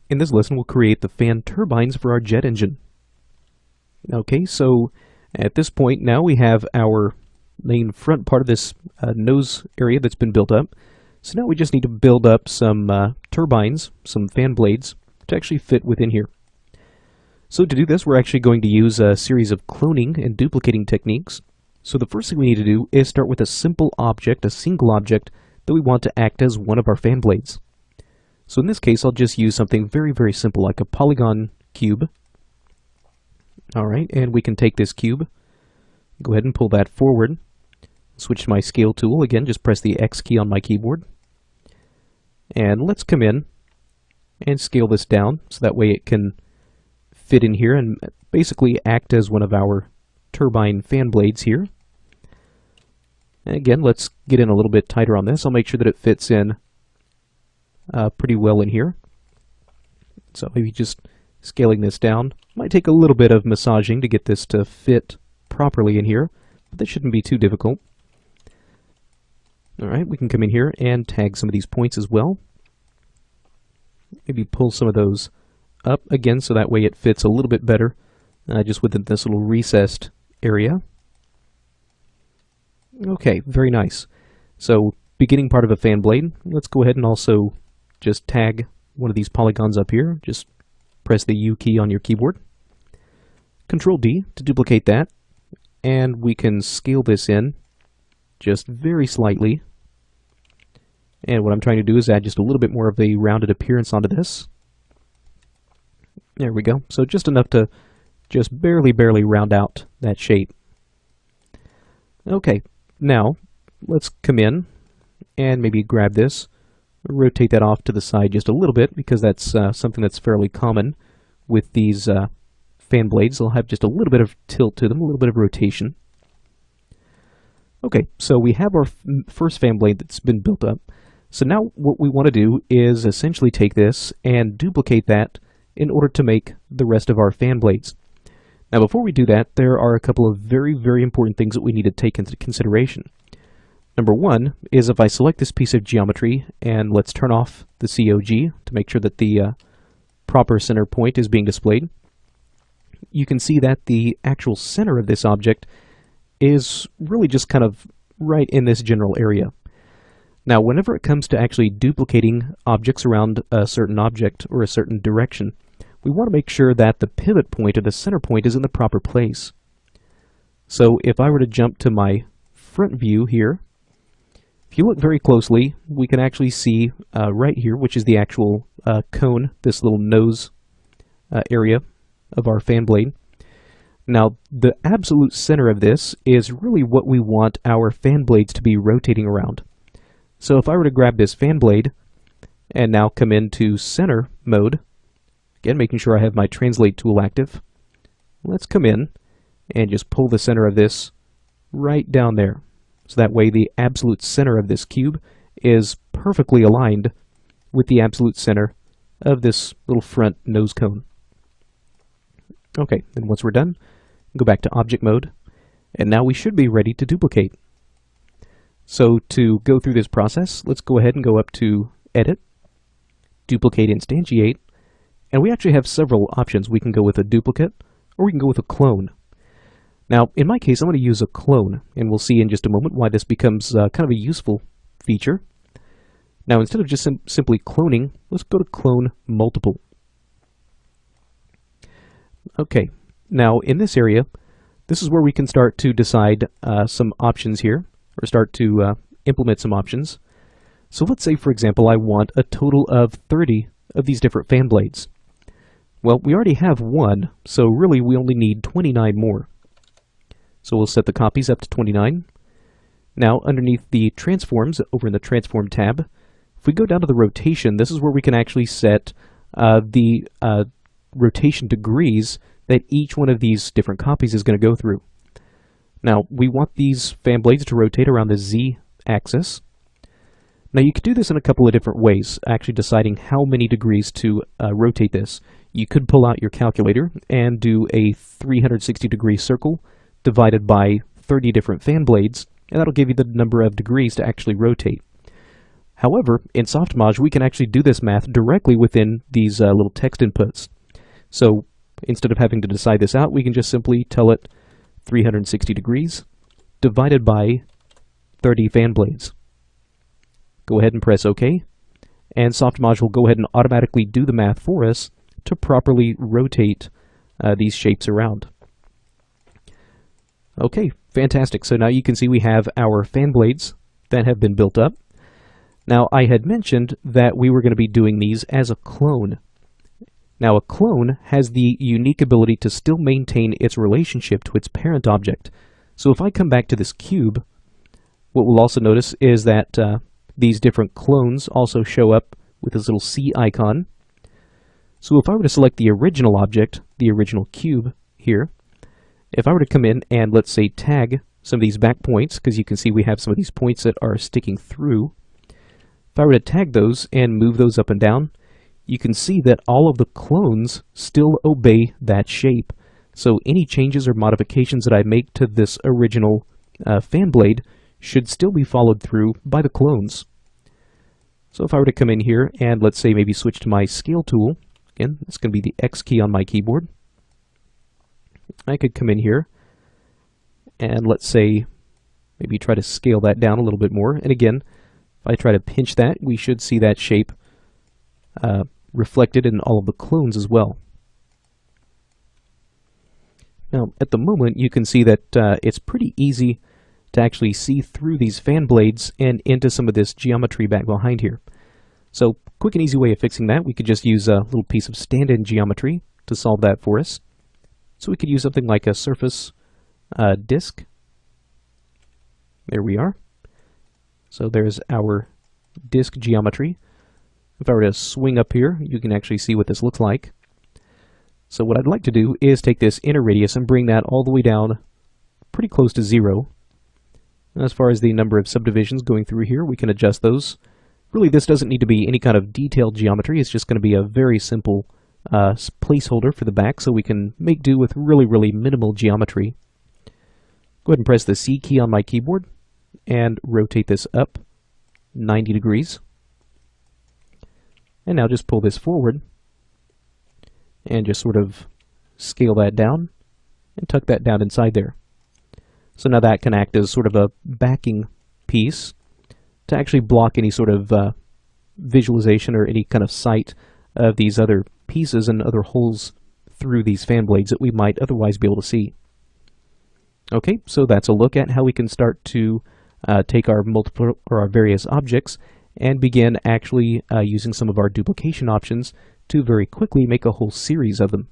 In this lesson, we'll create the fan turbines for our jet engine. Okay, so at this point now we have our main front part of this nose area that's been built up. So now we just need to build up some turbines, some fan blades, to actually fit within here. So to do this, we're actually going to use a series of cloning and duplicating techniques. So the first thing we need to do is start with a simple object, a single object, that we want to act as one of our fan blades. So in this case, I'll just use something very, very simple, like a polygon cube. Alright, and we can take this cube, go ahead and pull that forward, switch to my scale tool. Again, just press the X key on my keyboard. And let's come in and scale this down, so that way it can fit in here and basically act as one of our turbine fan blades here. And again, let's get in a little bit tighter on this. I'll make sure that it fits in pretty well in here. So maybe just scaling this down. Might take a little bit of massaging to get this to fit properly in here, but that shouldn't be too difficult. Alright, we can come in here and tag some of these points as well. Maybe pull some of those up again so that way it fits a little bit better just within this little recessed area. Okay, very nice. So beginning part of a fan blade, let's go ahead and also just tag one of these polygons up here. Just press the U key on your keyboard. Control D to duplicate that, and we can scale this in just very slightly. And what I'm trying to do is add just a little bit more of a rounded appearance onto this. There we go. So just enough to just barely round out that shape. Okay, now let's come in and maybe grab this, rotate that off to the side just a little bit, because that's something that's fairly common with these fan blades. They'll have just a little bit of tilt to them, a little bit of rotation. Okay, so we have our first fan blade that's been built up. So now what we want to do is essentially take this and duplicate that in order to make the rest of our fan blades. Now before we do that, there are a couple of very, very important things that we need to take into consideration. Number one is if I select this piece of geometry and let's turn off the COG to make sure that the proper center point is being displayed, you can see that the actual center of this object is really just kind of right in this general area. Now whenever it comes to actually duplicating objects around a certain object or a certain direction, we want to make sure that the pivot point or the center point is in the proper place. So if I were to jump to my front view here, if you look very closely, we can actually see right here, which is the actual cone, this little nose area of our fan blade. Now, the absolute center of this is really what we want our fan blades to be rotating around. So if I were to grab this fan blade and now come into center mode, again making sure I have my translate tool active, let's come in and just pull the center of this right down there. So that way the absolute center of this cube is perfectly aligned with the absolute center of this little front nose cone. Okay, then once we're done, go back to object mode, and now we should be ready to duplicate. So to go through this process, let's go ahead and go up to Edit, Duplicate Instantiate, and we actually have several options. We can go with a duplicate, or we can go with a clone. Now, in my case, I'm going to use a clone, and we'll see in just a moment why this becomes kind of a useful feature. Now, instead of just simply cloning, let's go to Clone Multiple. Okay, now in this area, this is where we can start to decide some options here, or start to implement some options. So let's say, for example, I want a total of 30 of these different fan blades. Well, we already have one, so really we only need 29 more. So we'll set the copies up to 29. Now, underneath the transforms, over in the transform tab, if we go down to the rotation, this is where we can actually set the rotation degrees that each one of these different copies is going to go through. Now, we want these fan blades to rotate around the Z axis. Now, you could do this in a couple of different ways, actually deciding how many degrees to rotate this. You could pull out your calculator and do a 360-degree circle divided by 30 different fan blades, and that'll give you the number of degrees to actually rotate. However, in Softimage, we can actually do this math directly within these little text inputs. So instead of having to decide this out, we can just simply tell it 360 degrees divided by 30 fan blades. Go ahead and press OK, and Softimage will go ahead and automatically do the math for us to properly rotate these shapes around. Okay, fantastic. So now you can see we have our fan blades that have been built up. Now, I had mentioned that we were going to be doing these as a clone. Now, a clone has the unique ability to still maintain its relationship to its parent object. So if I come back to this cube, what we'll also notice is that these different clones also show up with this little C icon. So if I were to select the original object, the original cube here, if I were to come in and, let's say, tag some of these back points, because you can see we have some of these points that are sticking through, if I were to tag those and move those up and down, you can see that all of the clones still obey that shape. So any changes or modifications that I make to this original fan blade should still be followed through by the clones. So if I were to come in here and, let's say, maybe switch to my scale tool, again, it's going to be the X key on my keyboard. I could come in here and, let's say, maybe try to scale that down a little bit more. And again, if I try to pinch that, we should see that shape reflected in all of the clones as well. Now, at the moment, you can see that it's pretty easy to actually see through these fan blades and into some of this geometry back behind here. So, quick and easy way of fixing that, we could just use a little piece of stand-in geometry to solve that for us. So we could use something like a surface disk. There we are. So there's our disk geometry. If I were to swing up here, you can actually see what this looks like. So what I'd like to do is take this inner radius and bring that all the way down pretty close to 0. And as far as the number of subdivisions going through here, we can adjust those. Really, this doesn't need to be any kind of detailed geometry. It's just going to be a very simple placeholder for the back, so we can make do with really minimal geometry. Go ahead and press the C key on my keyboard and rotate this up 90 degrees. And now just pull this forward and just sort of scale that down and tuck that down inside there. So now that can act as sort of a backing piece to actually block any sort of visualization or any kind of sight of these other pieces and other holes through these fan blades that we might otherwise be able to see. Okay, so that's a look at how we can start to take our multiple or our various objects and begin actually using some of our duplication options to very quickly make a whole series of them.